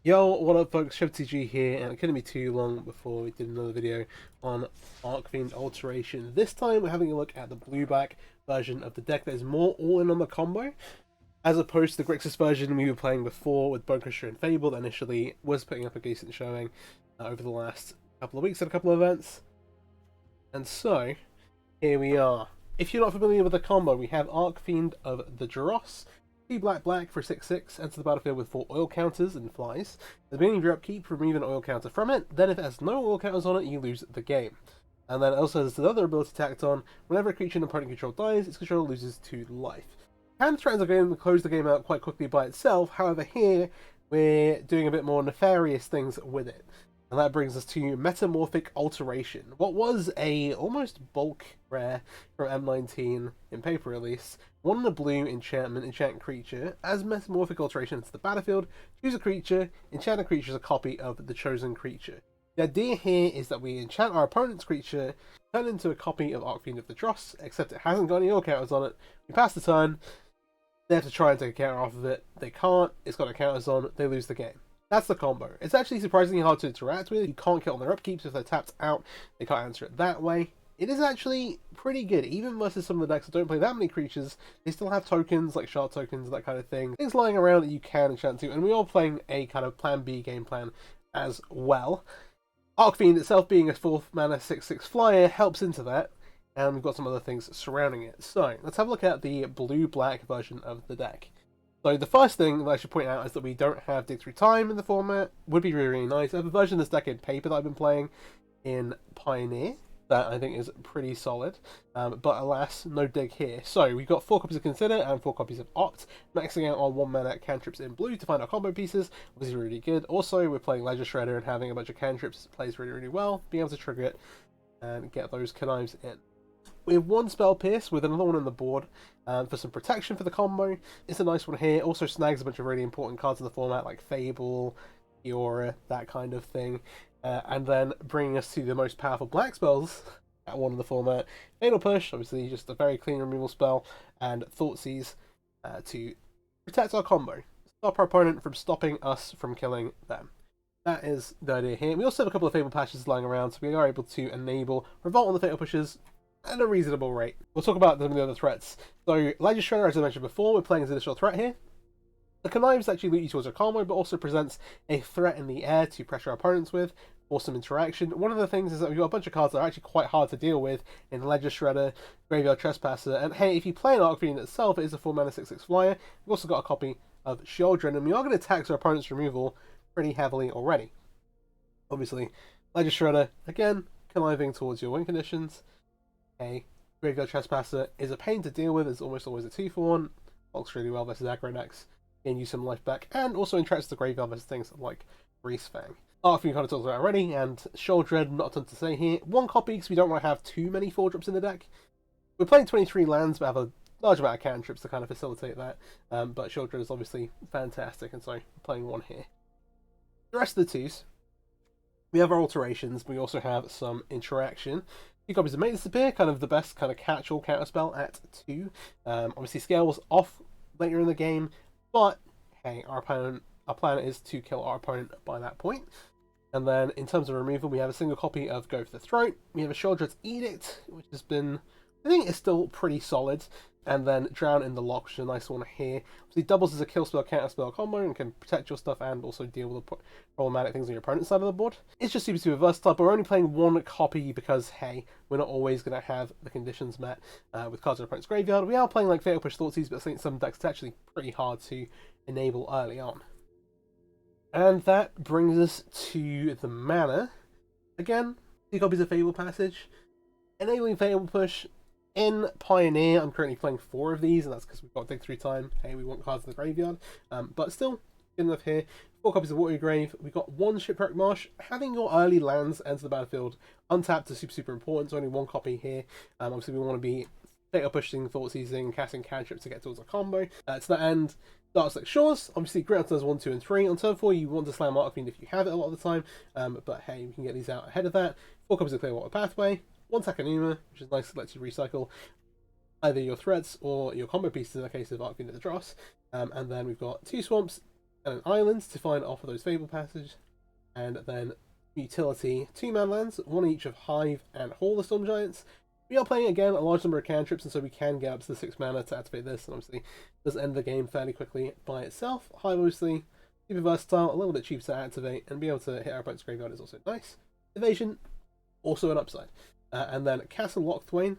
Yo, what up folks, MTG here, and it couldn't be too long before we did another video on Archfiend Alteration. This time we're having a look at the blue-black version of the deck that is more all-in on the combo, as opposed to the Grixis version we were playing before with Bonecrusher and Fable that initially was putting up a decent showing over the last couple of weeks at a couple of events. And so, here we are. If you're not familiar with the combo, we have Archfiend of the Dross, 2 black for 6/6, enter the battlefield with 4 oil counters and flies. At the beginning of your upkeep, remove an oil counter from it, then if it has no oil counters on it, you lose the game. And then it also has another ability tacked on, whenever a creature an opponent control dies, its controller loses 2 life. Can threaten the game and close the game out quite quickly by itself, however here, we're doing a bit more nefarious things with it. And that brings us to Metamorphic Alteration. What was a almost bulk rare from M19 in paper release. 1 in a blue enchant creature. As Metamorphic Alteration into the battlefield, choose a creature, enchant a creature as a copy of the chosen creature. The idea here is that we enchant our opponent's creature, turn it into a copy of Archfiend of the Dross, except it hasn't got any oil counters on it. We pass the turn, they have to try and take a counter off of it. They can't, it's got no counters on, they lose the game. That's the combo. It's actually surprisingly hard to interact with. You can't kill on their upkeep, so if they're tapped out, they can't answer it that way. It is actually pretty good, even versus some of the decks that don't play that many creatures. They still have tokens, like shard tokens, that kind of thing. Things lying around that you can enchant to, and we are playing a kind of plan B game plan as well. Archfiend itself being a 4th mana 6/6 flyer helps into that, and we've got some other things surrounding it. So, let's have a look at the blue-black version of the deck. So the first thing that I should point out is that we don't have Dig Through Time in the format. Would be really, really nice. I have a version of this deck in paper that I've been playing in Pioneer that I think is pretty solid, but alas, no dig here. So we've got 4 copies of Consider and 4 copies of Opt, maxing out on 1 mana cantrips in blue to find our combo pieces, obviously really good. Also, we're playing Ledger Shredder and having a bunch of cantrips plays really, really well, being able to trigger it and get those connives in. We have 1 Spell Pierce with another one on the board for some protection for the combo. It's a nice one here. Also snags a bunch of really important cards in the format like Fable, Fiora, that kind of thing. And then bringing us to the most powerful black spells at 1 in the format. Fatal Push, obviously just a very clean removal spell, and Thoughtseize to protect our combo. Stop our opponent from stopping us from killing them. That is the idea here. We also have a couple of Fable Patches lying around, so we are able to enable Revolt on the Fatal Pushes at a reasonable rate. We'll talk about some of the other threats. So, Ledger Shredder, as I mentioned before, we're playing as an additional threat here. The connives actually lead you towards a combo, but also presents a threat in the air to pressure our opponents with, for some interaction. One of the things is that we've got a bunch of cards that are actually quite hard to deal with in Ledger Shredder, Graveyard Trespasser, and hey, if you play an Archfiend itself, it is a 4 mana 6/6 flyer. We've also got a copy of Shieldren, and we are going to tax our opponent's removal pretty heavily already. Obviously, Ledger Shredder, again, conniving towards your win conditions. A Graveyard Trespasser is a pain to deal with, it's almost always a 2-for-1, works really well versus aggro decks, gain you some life back, and also interacts the graveyard versus things like Greasefang. Archfiend kind of talked about already, and Shieldren, not a ton to say here. 1 copy because we don't want to have too many 4-drops in the deck. We're playing 23 lands, but have a large amount of cantrips to kind of facilitate that, but Shieldren is obviously fantastic, and so we're playing 1 here. The rest of the 2s, we have our alterations, we also have some interaction. 2 copies of Make Disappear, kind of the best kind of catch-all counterspell at 2. Obviously scales off later in the game, but hey, our plan is to kill our opponent by that point. And then in terms of removal, we have a single copy of Go for the Throat. We have a Shieldred's Edict, which has been, I think is still pretty solid. And then Drown in the Lock, which is a nice one here. Obviously doubles as a kill spell, counter spell combo, and can protect your stuff and also deal with the problematic things on your opponent's side of the board. It's just super, super versatile, but we're only playing 1 copy because, hey, we're not always going to have the conditions met with cards in our opponent's graveyard. We are playing like Fatal Push Thoughtseize, but I think some decks it's actually pretty hard to enable early on. And that brings us to the mana. Again, 2 copies of Fable Passage. Enabling Fatal Push. In Pioneer, I'm currently playing 4 of these, and that's because we've got Dig Through Time. Hey, we want cards in the graveyard. But still, good enough here. 4 copies of Watery Grave. We've got 1 Shipwreck Marsh. Having your early lands enter the battlefield untapped is super, super important. So only 1 copy here. Obviously, we want to be Fatal Pushing, Thoughtseizing, casting cantrips to get towards a combo. To that end, Darkseid Shores, obviously great on turns 1, 2, and 3. On turn 4, you want to slam Archfiend if you have it a lot of the time, but hey, we can get these out ahead of that. 4 copies of Clearwater Pathway, 1 Takanuma, which is nice to let you recycle either your threats or your combo pieces in the case of Archfiend of the Dross. And then we've got 2 Swamps, and an island to find off of those Fable Passage, and then utility 2-man lands, one each of Hive and Hall the Storm Giants. We are playing again a large number of cantrips, and so we can get up to the 6 mana to activate this, and obviously does end the game fairly quickly by itself. Hive obviously super versatile, a little bit cheap to activate, and be able to hit our opponent's graveyard is also nice. Evasion, also an upside. And then Castle Lochthwain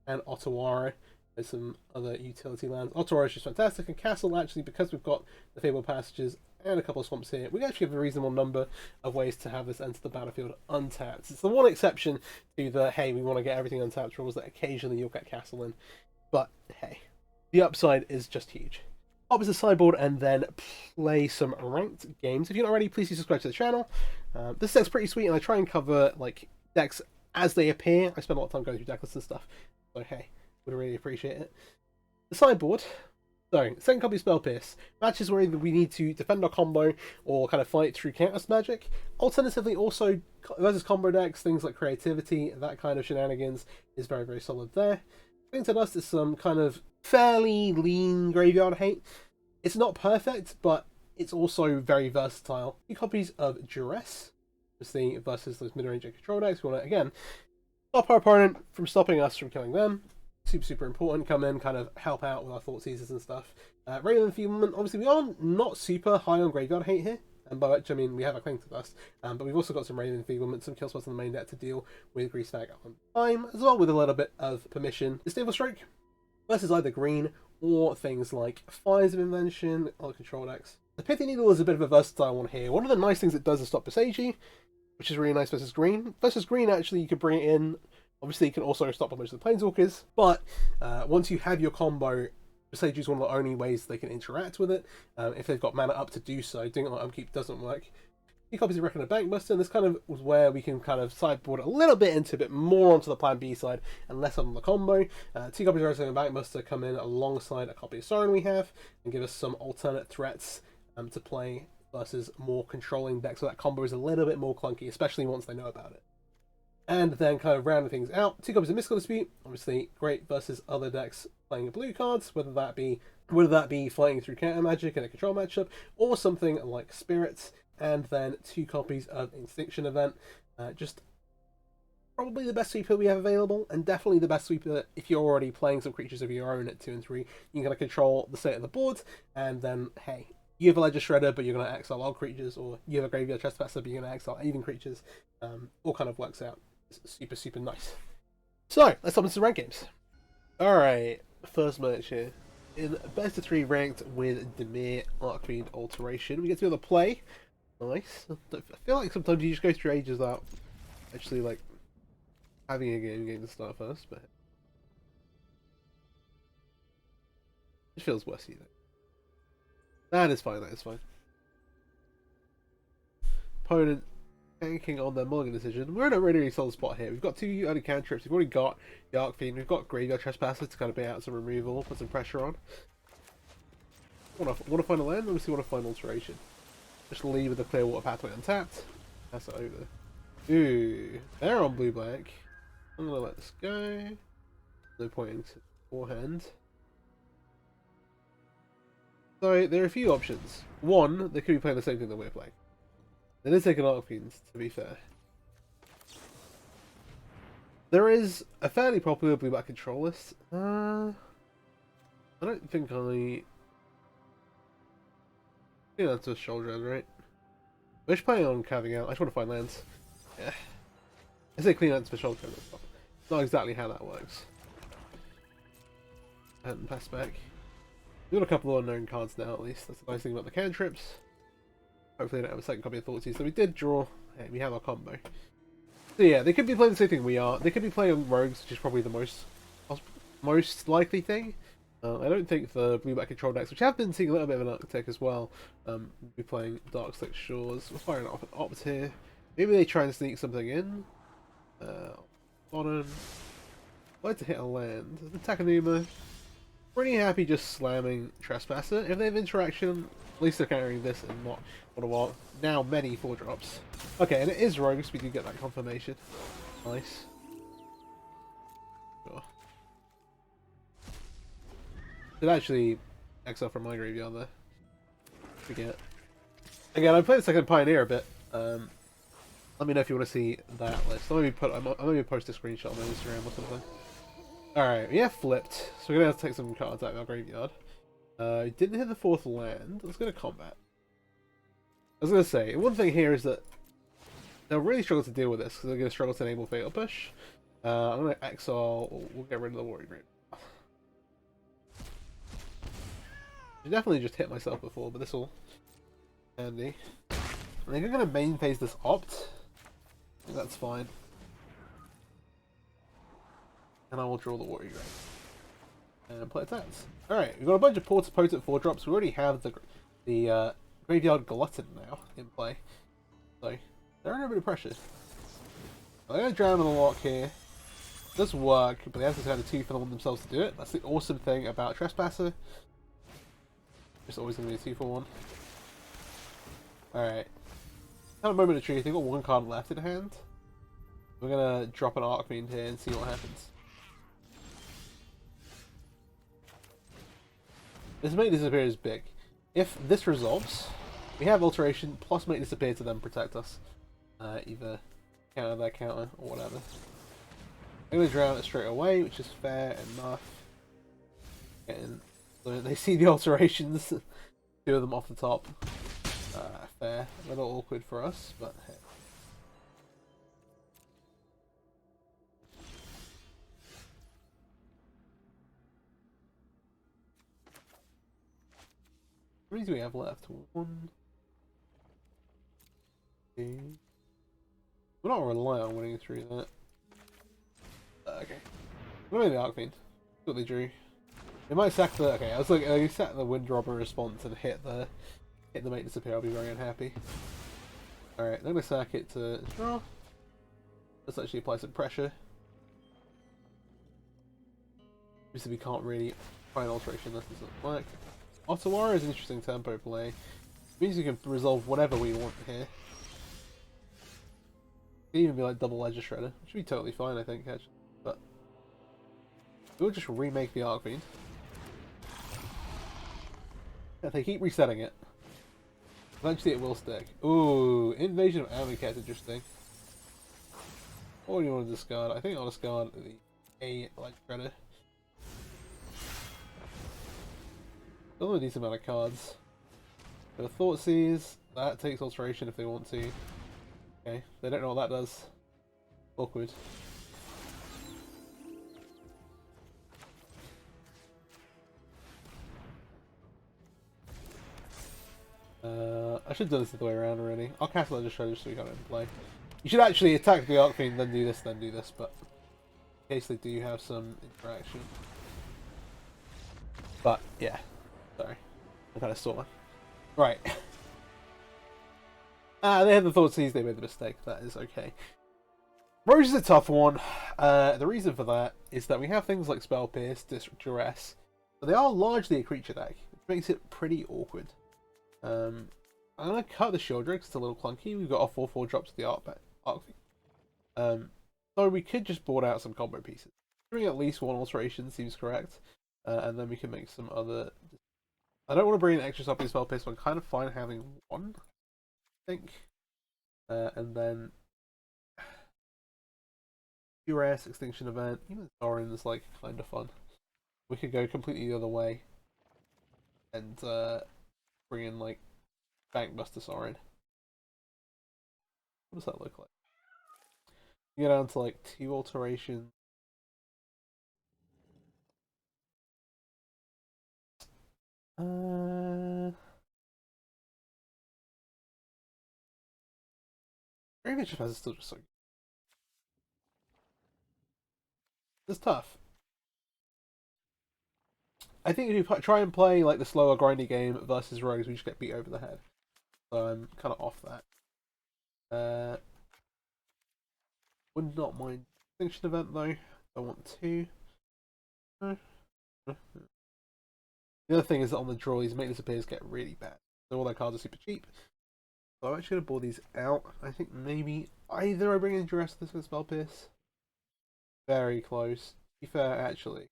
and Otawara. There's some other utility lands. Otawara is just fantastic, and Castle actually, because we've got the Fable Passages and a couple of swamps here, we actually have a reasonable number of ways to have this enter the battlefield untapped. It's the one exception to the, hey, we want to get everything untapped rules that occasionally you'll get Castle in. But, hey, the upside is just huge. Up is the sideboard and then play some ranked games. If you're not already, please do subscribe to the channel. This deck's pretty sweet, and I try and cover like decks as they appear. I spend a lot of time going through decklists and stuff, so hey, would really appreciate it. The sideboard. So, second copy of Spell Pierce. Matches where either we need to defend our combo or kind of fight through counter magic. Alternatively, also versus combo decks, things like creativity, that kind of shenanigans is very, very solid there. Thing to Dust is some kind of fairly lean graveyard hate. It's not perfect, but it's also very versatile. 2 copies of Duress, obviously versus those mid-range control decks. We want to, again, stop our opponent from stopping us from killing them. Super, super important. Come in, kind of help out with our Thought Seizers and stuff. Raven Enfeeblement, obviously we are not super high on graveyard hate here. And by which I mean we have a Cling to Dust, but we've also got some Raven Enfeeblement, some kill spots on the main deck to deal with Greasebag on time, as well with a little bit of permission. The Stable Stroke versus either green or things like Fires of Invention or control decks. The Pithy Needle is a bit of a versatile one here. One of the nice things it does is stop Besagi, which is really nice versus green. Versus green, actually, you can bring it in. Obviously, you can also stop a bunch of the Planeswalkers, but once you have your combo, Besagi is one of the only ways they can interact with it. If they've got mana up to do so, doing it like Upkeep doesn't work. 2 copies of Reckoner Bankbuster, and this kind of was where we can kind of sideboard a little bit into a bit more onto the Plan B side and less on the combo. 2 copies of Reckoner Bankbuster come in alongside a copy of Sorin we have and give us some alternate threats to play versus more controlling decks, so that combo is a little bit more clunky, especially once they know about it. And then kind of rounding things out, 2 copies of Mystical Dispute, obviously great versus other decks playing blue cards, whether that be fighting through counter magic in a control matchup, or something like Spirits, and then 2 copies of Instinction Event. Just probably the best sweeper we have available, and definitely the best sweeper if you're already playing some creatures of your own at 2 and 3. You can kind of control the state of the board, and then, hey, you have a Ledger Shredder, but you're going to exile all creatures, or you have a Graveyard Trespasser, but you're going to exile even creatures. All kind of works out. Super, super nice. So, let's hop into some ranked games. Alright, first match here. In best of 3 ranked with Dimir, Archfiend, Alteration. We get to be able to play. Nice. I feel like sometimes you just go through ages without actually, like, having a game to start first, but it feels worse, you know. That is fine, that is fine. Opponent banking on their mulligan decision. We're in a really solid spot here. We've got 2 early cantrips. We've already got the Archfiend. We've got Graveyard Trespasser to kind of bait out some removal, put some pressure on. Want to find a land? Obviously want to find Alteration. Just leave with the Clearwater Pathway untapped. Pass it over. Ooh, they're on blue-black. I'm going to let this go. No point in forehand. So, there are a few options. One, they could be playing the same thing that we're playing. They did take an Archfiend, to be fair. There is a fairly popular blue-black control list. I don't think I think that's a shoulder, right? We're just playing on carving out. I just want to find lands. Yeah. I say clean lands for shoulder. That's not exactly how that works. And pass back. We've got a couple of unknown cards now, at least. That's the nice thing about the cantrips. Hopefully I don't have a second copy of Thought Seizers. So we did draw. Hey, we have our combo. So yeah, they could be playing the same thing we are. They could be playing Rogues, which is probably the most likely thing. I don't think the blue-black control decks, which have been seeing a little bit of an uptick as well, will be playing Darkslick Shores. We're firing off an Opt here. Maybe they try and sneak something in. Bottom. I'd like to hit a land. Takanuma. Pretty happy just slamming Trespasser. If they have interaction, at least they're carrying this and not what a while. Now many 4-drops. Okay, and it is Rogues, we do get that confirmation. Nice. Sure. Did actually exile from my graveyard there. Forget. Again, I played the second Pioneer a bit. Let me know if you want to see that list. I'll maybe post a screenshot on my Instagram or something. Alright, yeah, flipped. So we're gonna have to take some cards out of our graveyard. Didn't hit the fourth land. Let's go to combat. I was gonna say, one thing here is that they'll really struggle to deal with this because they're gonna struggle to enable Fatal Push. I'm gonna exile. We'll get rid of the Warrior Group. I definitely just hit myself before, but this will handy. I think I'm gonna main phase this Opt. I think that's fine. And I will draw the Warrior Group. And play attacks. Alright, we've got a bunch of potent 4-drops. We already have the Graveyard Glutton now in play. So, they're under a bit of pressure. I'm going to drown on the lock here. It does work, but they have to kind of 2 for themselves to do it. That's the awesome thing about Trespasser. It's always going to be a 2 for 1. Alright. Kind of moment of truth. They've got 1 card left in hand. We're going to drop an Archfiend here and see what happens. This Make Disappear is big. If this resolves, we have Alteration plus Make Disappear to then protect us. Either counter that counter or whatever. I'm going to drown it straight away, which is fair enough. So they see the alterations, 2 of them off the top. Fair. A little awkward for us, but hey. How many do we have left? 1, 2. We're not relying on winning through that. Okay. What about the Archfiend? That's what they drew. They might sack the. Okay, I was like, you sack the Windrobber response and hit the Make Disappear. I'll be very unhappy. Alright, I'm gonna sack it to draw. Let's actually apply some pressure. Obviously, we can't really find Alteration unless this doesn't work. Ottawara is an interesting tempo play. It means you can resolve whatever we want here. It could even be like double Ledger Shredder, which would be totally fine, I think, actually. But we'll just remake the Archfiend. If they keep resetting it, eventually it will stick. Ooh, Invasion of Amonkhet, interesting. What do you want to discard? I think I'll discard the A Ledger Shredder. Still a decent amount of cards. So Thoughtseize, that takes Alteration if they want to. Okay, they don't know what that does. Awkward. I should have done this the other way around already. I'll cast Ledger Shredder just so we got it in play. You should actually attack the Archfiend, then do this, but in case they do have some interaction. But, yeah. Sorry. I kind of saw. Right. They had the Thoughtseize, they made the mistake. That is okay. Roche is a tough one. The reason for that is that we have things like Spell Pierce, Duress, but they are largely a creature deck, which makes it pretty awkward. I'm going to cut the Shieldred because it's a little clunky. We've got our 4/4 drops to the Archfiend. So we could just board out some combo pieces. Doing at least 1 Alteration seems correct, and then we can make some other. I don't want to bring an extra Soppy Spell Pierce, but I'm kind of fine having 1, I think. And then Duress, Extinction Event, even Thorin is like kind of fun. We could go completely the other way and bring in like Bankbuster Sorin. What does that look like? You get down to like 2 alterations. Maybe Trespasser is still just so. It's tough. I think if you try and play like the slower, grindy game versus Rogues, we just get beat over the head. So I'm kind of off that. Would not mind Extinction Event though. I want to. The other thing is that on the draw, these Make Disappears get really bad. So all their cards are super cheap. So I'm actually going to board these out. I think maybe either I bring in Duress this with Spell Pierce. Very close. To be fair, actually.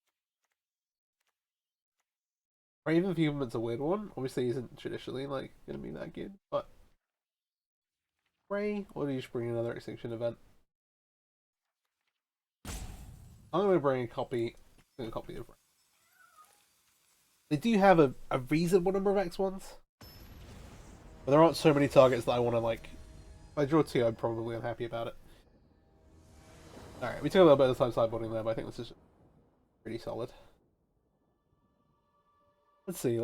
Raven Fumont's a weird one. Obviously, isn't traditionally like going to be that good, but Ray, or do you just bring another extinction event? I'm going to bring a copy of Ray. They do have a reasonable number of X1s. But there aren't so many targets that I want to, like... If I draw 2, I'm probably unhappy about it. Alright, we took a little bit of time sideboarding there, but I think this is pretty solid. Let's see.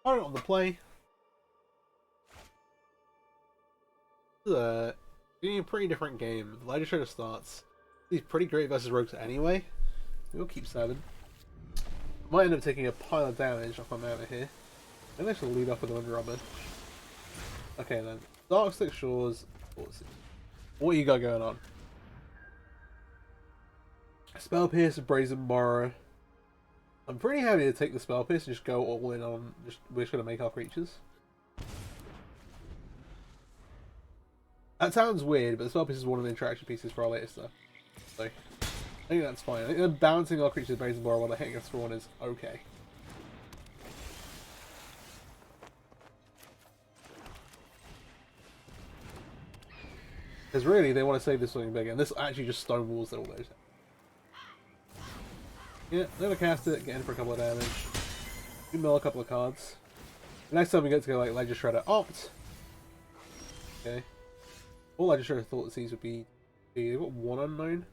Alright, on the play. This is a pretty different game. The Legislator starts. He's pretty great versus rogues anyway. We'll keep 7. Might end up taking a pile of damage if I'm out of here. Maybe I should lead off with one Robin. Okay then. Darkstick Shores. What you got going on? Spell Pierce, Brazen Borrower. I'm pretty happy to take the Spell Pierce and just go all in on we're just gonna make our creatures. That sounds weird, but the Spell Pierce is one of the interaction pieces for our later stuff. So I think that's fine. I think balancing our creatures with Brazen Borrower while they're hitting us for one is okay. Because really, they want to save this something bigger, and this actually just stonewalls all those. Yeah, never cast it, get in for a couple of damage. We mill a couple of cards. The next time we get to go like Ledger Shredder opt. Okay. All Ledger Shredder thought these would be. They've got one unknown.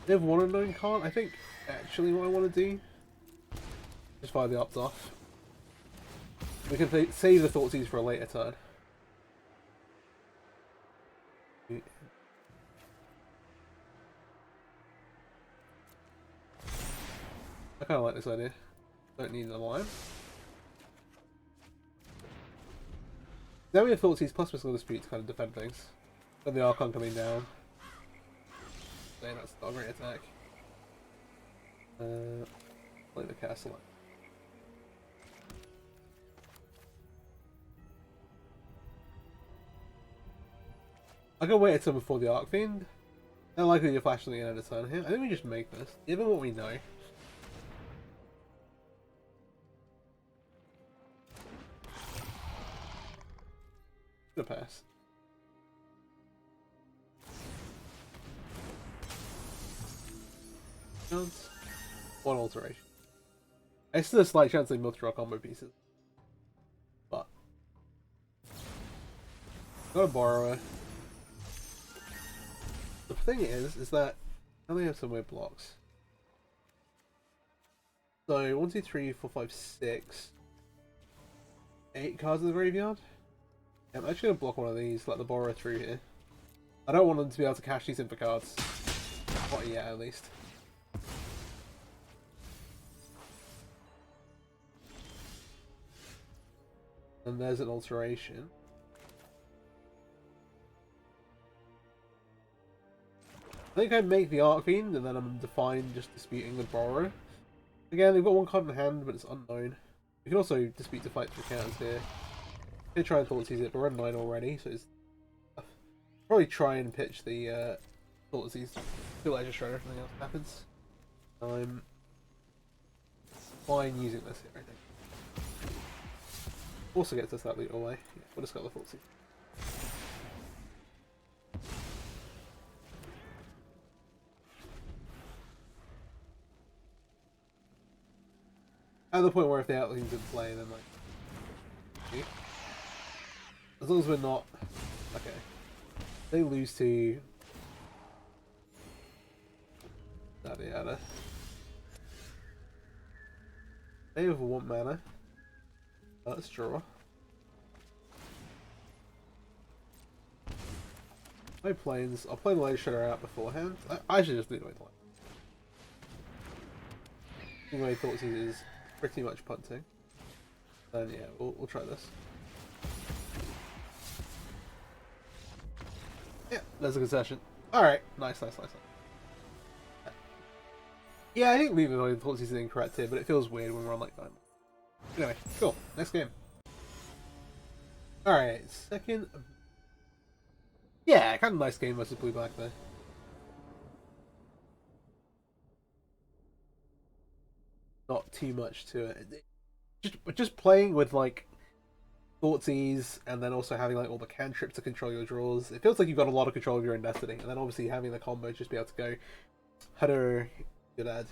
They have one unknown card. I think actually what I want to do. Just fire the opt off. We can save the Thoughtseize for a later turn. I kind of like this idea. Don't need another line. Now we have Thoughtseize plus Mystical Dispute to kind of defend things. Then the Archon coming down. Saying that's not a great attack. Play the castle. I can wait until before the Archfiend. Not likely to flash something at a turn here. I think we just make this, given what we know. The pass. Chance. One alteration. It's still a slight chance they multi-draw combo pieces. But got a borrower. The thing is that I only have some weird blocks. So 1, 2, 3, 4, 5, 6, 8 cards in the graveyard. Yeah, I'm actually gonna block one of these, let the borrower through here. I don't want them to be able to cash these in for cards. Not yet, at least. And there's an alteration. I think I'd make the Archfiend, and then I'm fine just disputing the borrower. Again, they've got one card in hand, but it's unknown. We can also dispute to fight for counters here. I'm gonna try and Thoughtseize it, but we're at 9 already, so it's probably try and pitch the Thoughtseize to Ledger Shredder if nothing else happens. I'm fine using this here, I think. Also gets us that loot away. Yeah, we'll just go the Thoughtseize. At the point where if the Outline's in play, then like... See? As long as we're not... Okay. They lose to... Yada yada. They have 1 mana. Let's draw. No planes. I'll play the Ledger Shredder out beforehand. I should just do the way play. Anyway, Thoughtseize is pretty much punting. Then yeah, we'll try this. Yeah, there's a concession. Alright, nice. Yeah, I think leaving the Thoughtseize is incorrect here, but it feels weird when we're on like 9. Anyway, cool. Next game. Alright, second. Yeah, kind of nice game versus blue black there. not too much to it. Just playing with like Thoughtseize and then also having like all the cantrips to control your draws. It feels like you've got a lot of control of your own destiny, and then obviously having the combo just be able to go, "Hello, good ad."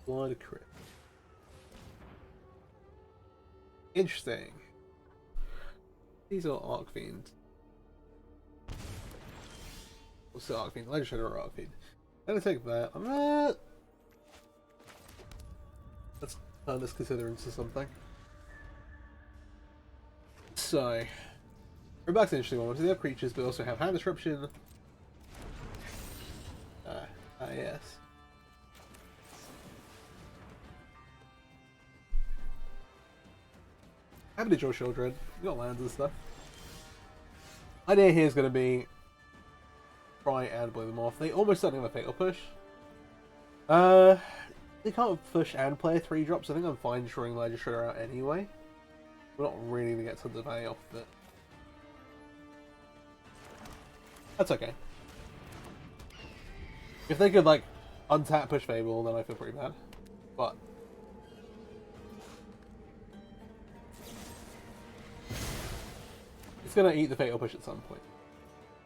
Blood crit. Interesting. These are Archfiend. What's the Archfiend? Legendary or Archfiend? I'm gonna take that. I'm gonna... Let's turn this consider into something. So, we're back to an interesting one. So they have creatures, but also have hand disruption. Yes. Happy to draw children. You got lands and stuff. Idea here is going to be try and blow them off. They almost certainly have a fatal push. They can't push and play 3-drops. I think I'm fine drawing Legislator out anyway. We're not really going to get tons of value off of it. That's okay. If they could like untap push Fable, then I feel pretty bad. But it's gonna eat the fatal push at some point.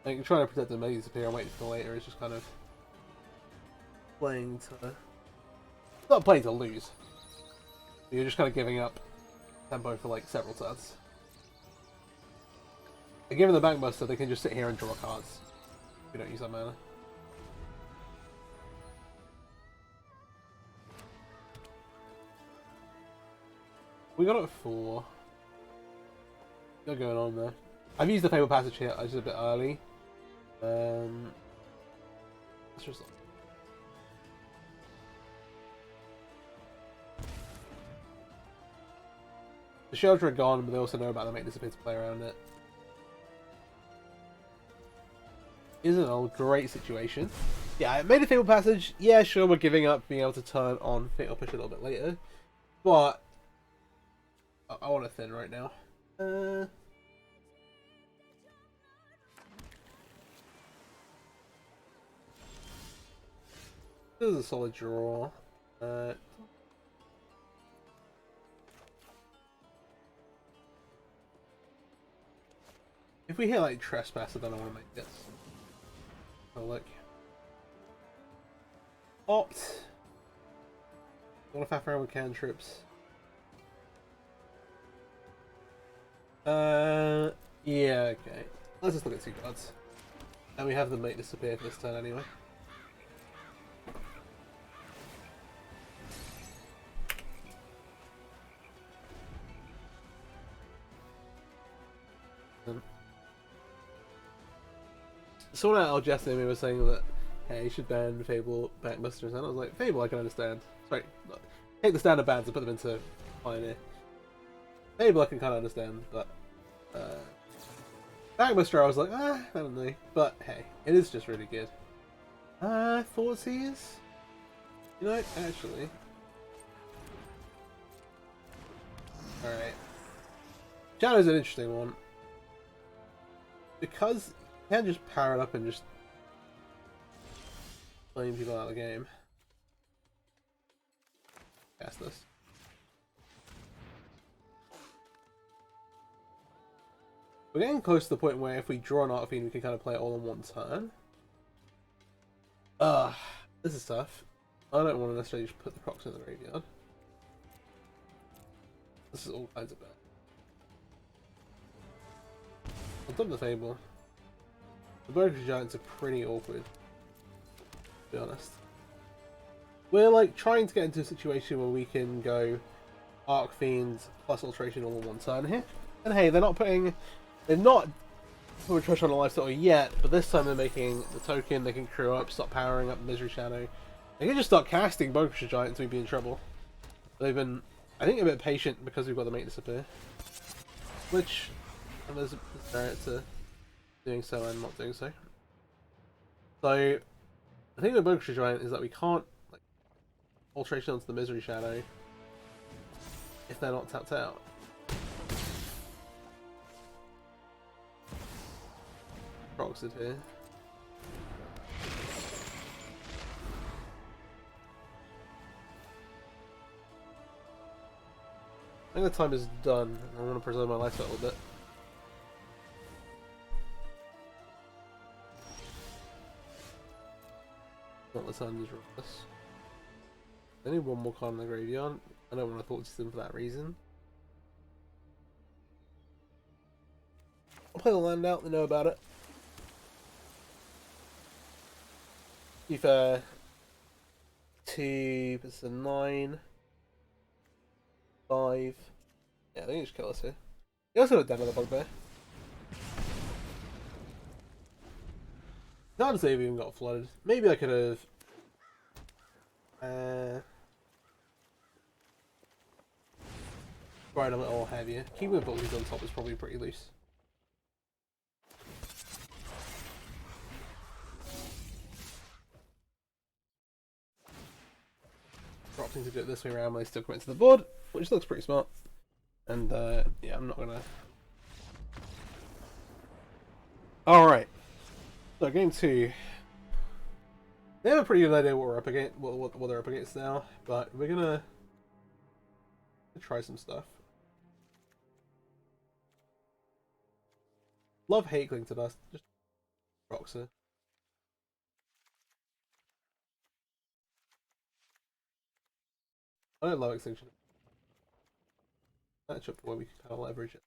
Like trying to protect the maybe disappear and wait for later is just kind of playing to not playing to lose. You're just kind of giving up tempo for like several turns. And given the Bankbuster, they can just sit here and draw cards. We don't use that mana. We got it at 4. What's going on there? I've used the Fable Passage here, just a bit early. Let's just... The Shelter are gone, but they also know about the Make Disappear to play around it. Isn't a great situation. Yeah, I made a Fable Passage. Yeah, sure, we're giving up being able to turn on Fatal Push a little bit later. But I want a thin right now. This is a solid draw. If we hit like Trespasser, then I want to make this. Oh look. Opt. Want to faff around with cantrips. Yeah, okay. Let's just look at 2 cards. And we have them Make Disappear for this turn anyway. Someone at Algestim was saying that, hey, you should ban Fable Bankbusters, and I was like, Fable I can understand. Sorry, take the standard bans and put them into Pioneer. Fable I can kind of understand, but Bankbuster I was like, I don't know. But hey, it is just really good. Thoughtseize? You know, actually. Alright. Shadow's an interesting one. Because you can't just power it up and just blame people out of the game. Cast this. We're getting close to the point where if we draw an Archfiend, we can kind of play it all in one turn. This is tough. I don't want to necessarily just put the procs in the graveyard. This is all kinds of bad. I'll dump the Fable. The Burger Giants are pretty awkward, to be honest. We're like trying to get into a situation where we can go Archfiend plus Alteration all in one turn here. And hey, they're not putting pressure on the lifesteal yet, but this time they're making the token, they can crew up, stop powering up Misery Shadow. They can just start casting Burger Giants and we'd be in trouble. They've been, I think, a bit patient because we've got the Make Disappear. Which, and there's merit to doing so and not doing so. So, the thing with Burger Giant is that we can't like Alteration onto the Misery Shadow if they're not tapped out. Dross it here. I think the time is done. I want to preserve my life a little bit. Not the time to draw this. I need one more card in the graveyard. I don't want to thought system for that reason. I'll play the land out, they know about it. You've 2, it's a 9, 5. Yeah, I think you just kill us here. You also have a den of the bugbear. Can't say we even got flooded. Maybe I could have. Tried a little heavier. Keeping the abilities on top is probably pretty loose. Opting to do it this way around when they still commit to the board, which looks pretty smart. And yeah, I'm not gonna. Alright. So game 2. They have a pretty good idea what we're up against, what they're up against now, but we're gonna try some stuff. Love hate cling to dust. Just Roxer. I don't love extinction. Matchup where we can kind of leverage it.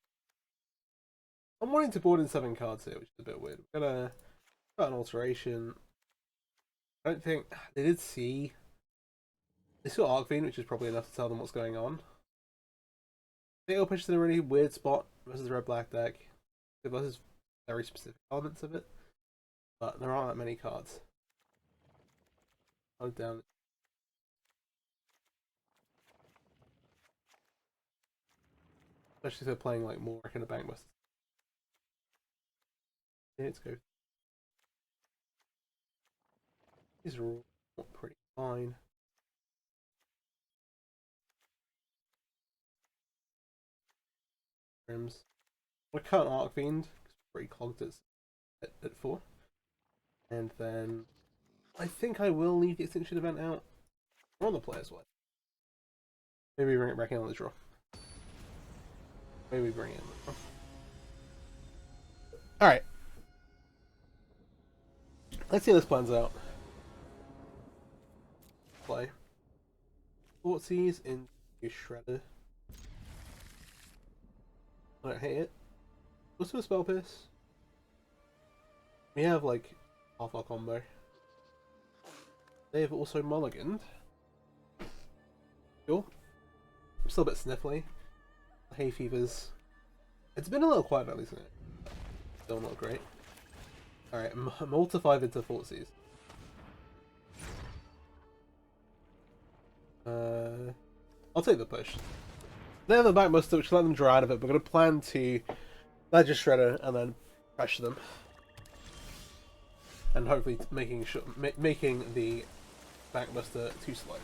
I'm wanting to board in 7 cards here, which is a bit weird. We're gonna start an alteration. I don't think they did see. They saw Archfiend, which is probably enough to tell them what's going on. They all pushed in a really weird spot versus the red-black deck. Versus very specific elements of it, but there aren't that many cards. I'll down. Especially if they're playing like more kind of bankbusters. Yeah, let's go. These are all pretty fine. Rims. I can't Archfiend because we're pretty clogged at 4. And then I think I will leave the extinction event out. We're on the player's way. Maybe bring it back in on the draw. Maybe bring it in on the draw. Alright. Let's see how this plans out. Play. Thoughtseize into Shredder. I don't hate it. Also a Spell Pierce. We have like half our combo. They have also mulliganed. Cool. I'm still a bit sniffly. Hay fevers. It's been a little quiet lately, isn't it? Still not great. Alright, multiply into Thoughtseize. I'll take the push. They have the backbuster, which let them draw out of it. We're going to plan to Ledger Shredder and then pressure them. And hopefully making the backbuster too slow.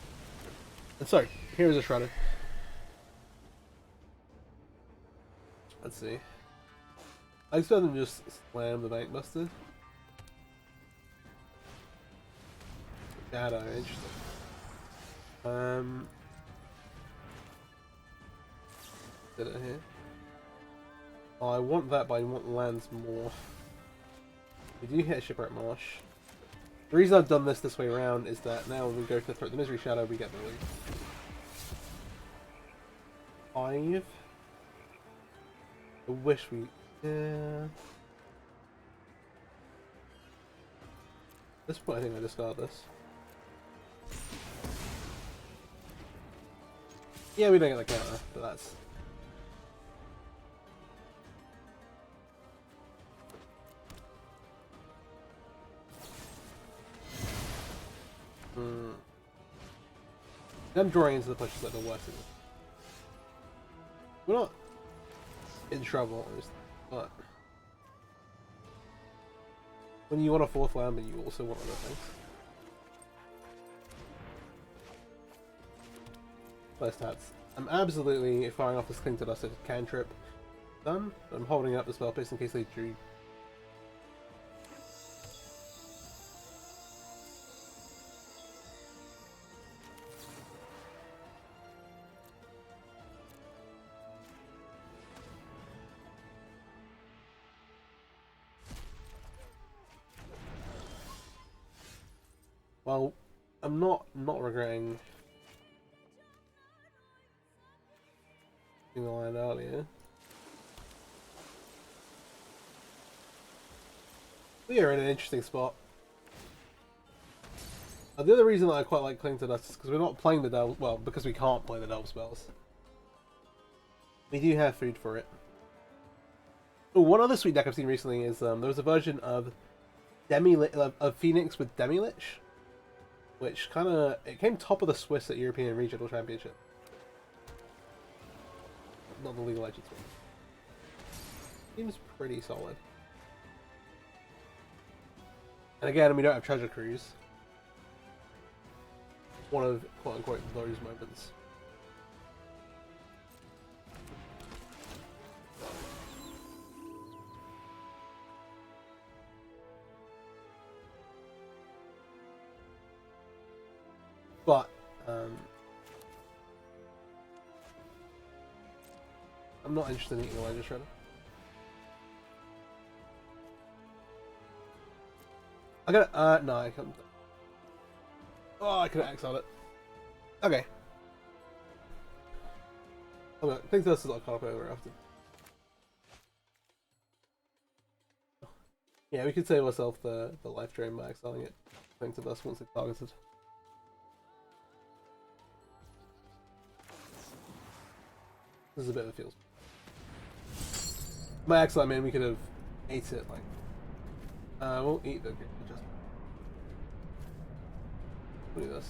And so, here is a Shredder. Let's see. I expect them to just slam the backbuster. Shadow, interesting. Did it here? Oh, I want that, but I want lands more. We do hit a Shipwreck Marsh. The reason I've done this way around is that now when we go to throw the Misery Shadow, we get the lead. 5. I wish we. Yeah. At this point, I think I discard this. Yeah, we don't get the counter, but that's. Them drawing into the pushes that they're working with. We're not in trouble, but when you want a 4th land, but you also want other things. First stats. I'm absolutely firing off this Cling to Dust cantrip. Done. I'm holding up the Spell Pierce in case they drew. Well, I'm not regretting doing the line earlier. We are in an interesting spot. The other reason that I quite like Cling to Dust is because we're not playing the Delve... Well, because we can't play the Delve spells. We do have food for it. Oh, one other sweet deck I've seen recently is there was a version of of Phoenix with Demi-Lich, which kind of... It came top of the Swiss at European Regional Championship. Not the League of Legends one. Seems pretty solid. And again, we don't have Treasure Cruise. One of quote-unquote those moments. But I'm not interested in eating a Ledger Shredder. I gotta no, I can't. Oh, I could have exiled it. Okay. I think this is like caught up over after. Yeah, we could save ourselves the life drain by exiling it. Thanks to us once it's targeted. This is a bit of a feels. By exile, I mean we could have ate it like. We'll eat the just. Look at this.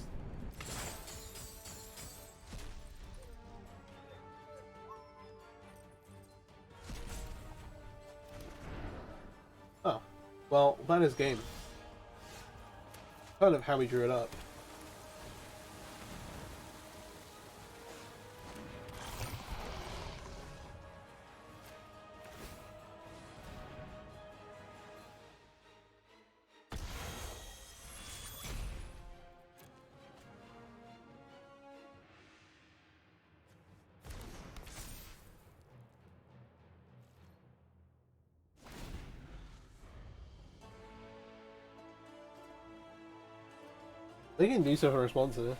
Oh, well, that is game. Kind of how we drew it up. They can do so for responsive.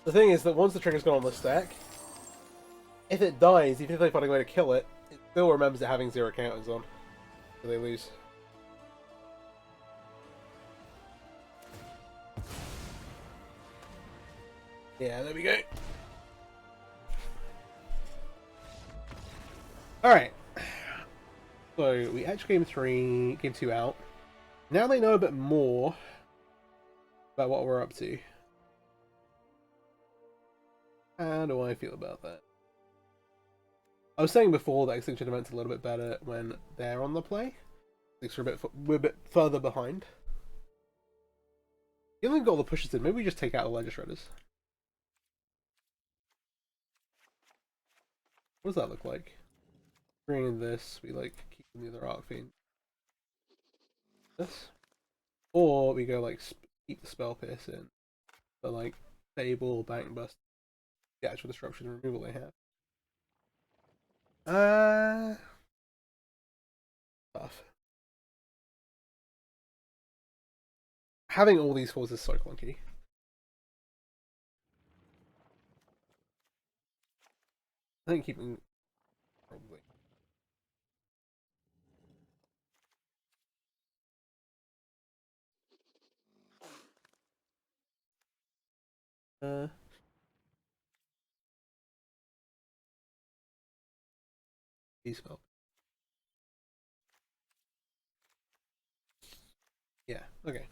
The thing is that once the trigger's gone on the stack, if it dies, even if they find a way to kill it, it still remembers it having 0 counters on. So they lose. Yeah, there we go. Alright. So we edged game 2 out. Now they know a bit more about what we're up to. How do I feel about that? I was saying before that Extinction Event's a little bit better when they're on the play. We're a bit further behind. Given we've got all the pushes in, maybe we just take out the Ledger Shredders. What does that look like? Bring in this, we like keep the other Archfiend. This. Or we go like keep the Spell Pierce in. But like Fable, Bank Bust, the actual disruption and removal they have. Tough. Having all these fours is so clunky. I think keeping probably. Spell. Yeah, okay.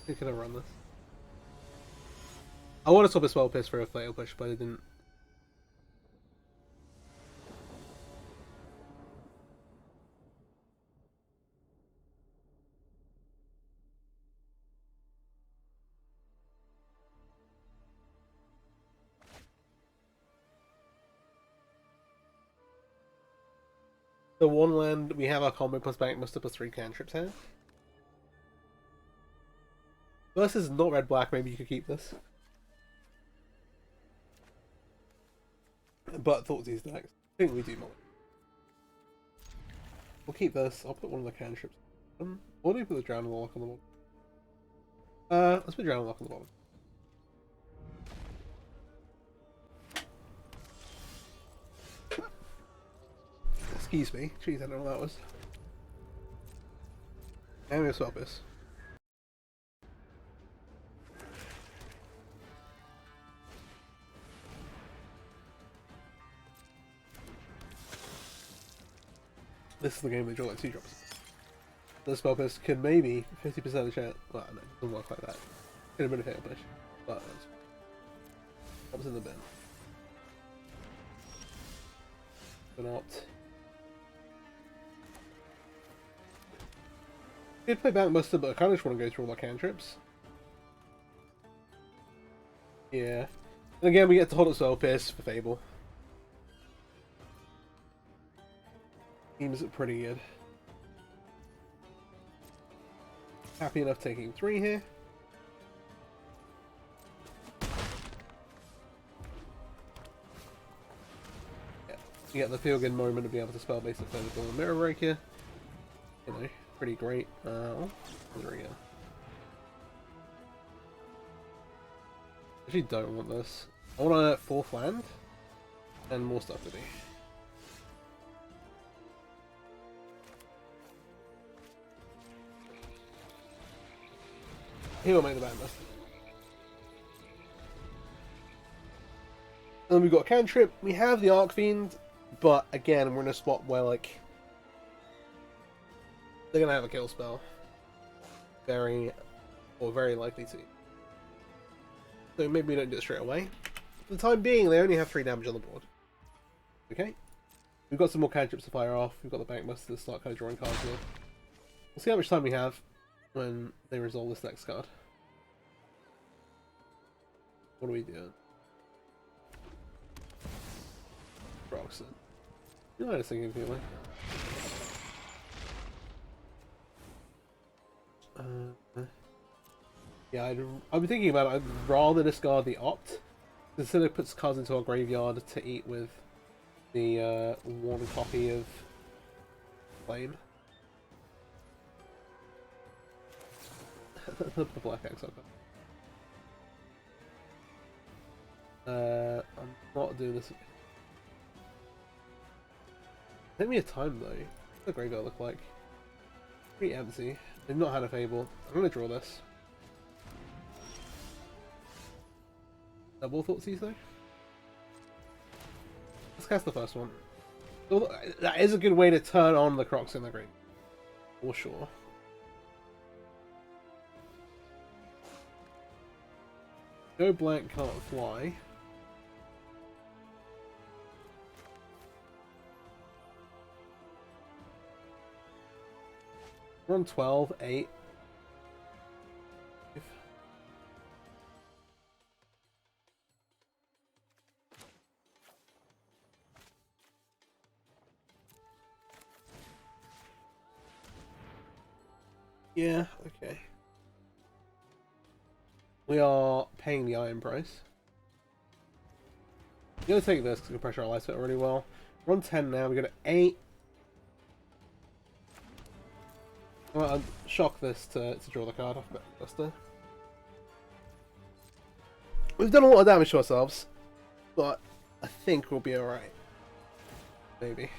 We could have run this. I want to swap a Spell Pierce for a Flail Push, but I didn't. The one land we have our combo plus Bank Buster plus 3 cantrips here. Versus not red black, maybe you could keep this. But thought these decks. I think we do more. We'll keep this. I'll put one of the cantrips. What do we put the Drowning Lock on the bottom? Let's put Drowning Lock on the bottom. Excuse me. Jeez, I don't know what that was. And we'll swap this. This is the game that draw like 2 drops. This purpose could maybe 50% of the chance. Well, no, it doesn't work like that. Could have been a fail push, but that was in the bin. But not. Could play Bankbuster, but I kind of just want to go through all my cantrips. Yeah. And again, we get to hold up Soul Pierce for Fable. Seems pretty good. Happy enough taking 3 here. Yeah, you get the feel good moment of being able to spell basic physical and Mirror Break here. You know, pretty great. Oh, there we go. Actually, don't want this. I want a 4th land and more stuff to do. He will make the Bankbuster. And then we've got a cantrip. We have the Archfiend, but again, we're in a spot where like they're gonna have a kill spell. Very likely to. So maybe we don't do it straight away. For the time being, they only have 3 damage on the board. Okay. We've got some more cantrips to fire off. We've got the Bankbuster to start kind of drawing cards with. We'll see how much time we have when they resolve this next card. What are we doing? Roxanne. You know what I was thinking, feeling. Yeah, I've been thinking about it. I'd rather discard the Opt. Instead it puts cards into our graveyard to eat with the 1 copy of Flame. The Black X, I'm not doing this. Take me a time though. What's the graveyard look like? Pretty empty. They've not had a Fable. I'm gonna draw this. Double Thoughtseize though? Let's cast the first one. That is a good way to turn on the Crocs in the green. For sure. Go blank, can't fly. We're on 12, 8. Yeah, okay. We are paying the iron price. I'm going to take this because we can pressure our life fit really well. We're on 10 now, we go to 8. I'll shock this to draw the card off Buster. We've done a lot of damage to ourselves, but I think we'll be alright. Maybe.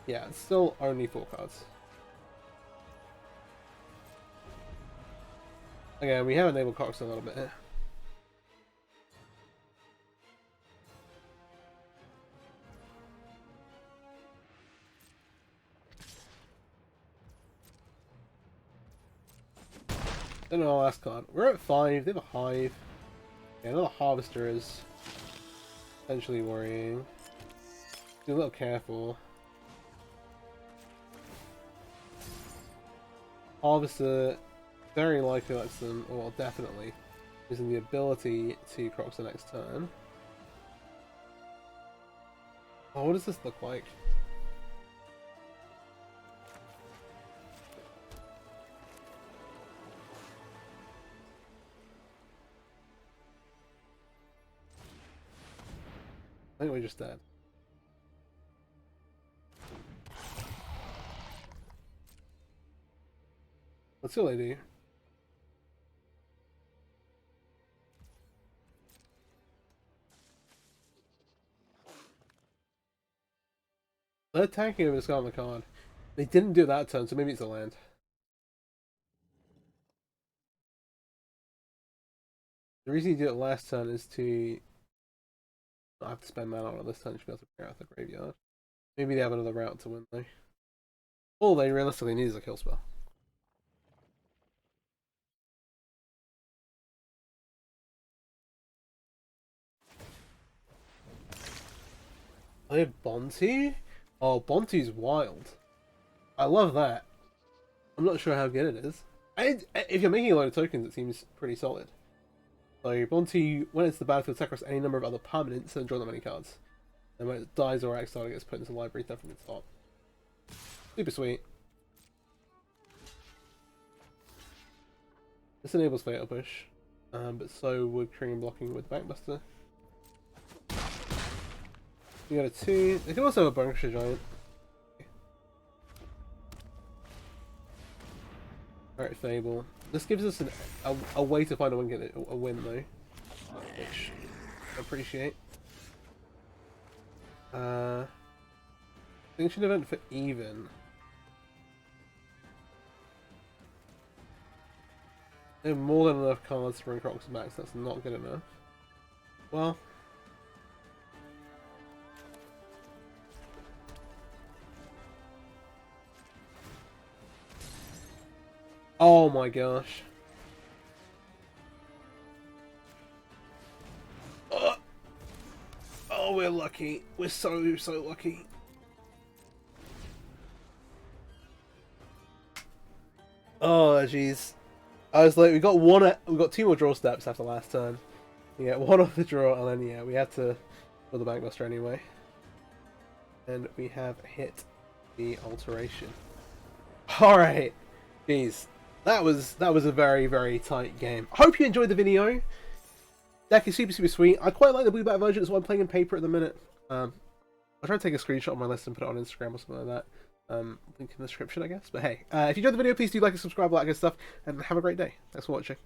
Yeah, it's still only 4 cards. Again, we have enabled Cox a little bit here. Then our last card. We're at 5, they have a Hive. Yeah, another Harvester is potentially worrying. Be a little careful. Harvester very likely lets them, or definitely, using the ability to Crocs the next turn. Oh, what does this look like? I think we're just dead. Let's see what they do. They're attacking with a scar on the card. They didn't do it that turn, so maybe it's a land. The reason you do it last turn is to not have to spend mana on it this turn. You should be able to clear out the graveyard. Maybe they have another route to win though. All they realistically need is a kill spell. They have Bontu? Oh, Bontu's wild. I love that. I'm not sure how good it is. If you're making a load of tokens, it seems pretty solid. So Bontu, when it's the battlefield, sacrifice any number of other permanents and draw that many cards. And when it dies or exiled, it gets put into the library from its top. Super sweet. This enables Fatal Push, but so would Korean blocking with Backbuster. You got a 2. They can also have a Bunker Giant. Alright, Fable. This gives us a way to find a win though, which I appreciate. Extinction event for even. They have more than enough cards to bring Crocs back, so that's not good enough. Well. Oh my gosh. Oh, we're lucky. We're so lucky. Oh jeez. I was like, we got 2 more draw steps after last turn. Yeah, 1 off the draw, and then yeah, we had to pull the Backbuster anyway. And we have hit the Alteration. Alright. Jeez. That was a very tight game. I hope you enjoyed the video. Deck is super sweet. I quite like the blue back version. That's why I'm playing in paper at the minute. I'll try to take a screenshot of my list and put it on Instagram or something like that. Link in the description, I guess. But hey, if you enjoyed the video, please do like and subscribe, all that good stuff, and have a great day. Thanks for watching.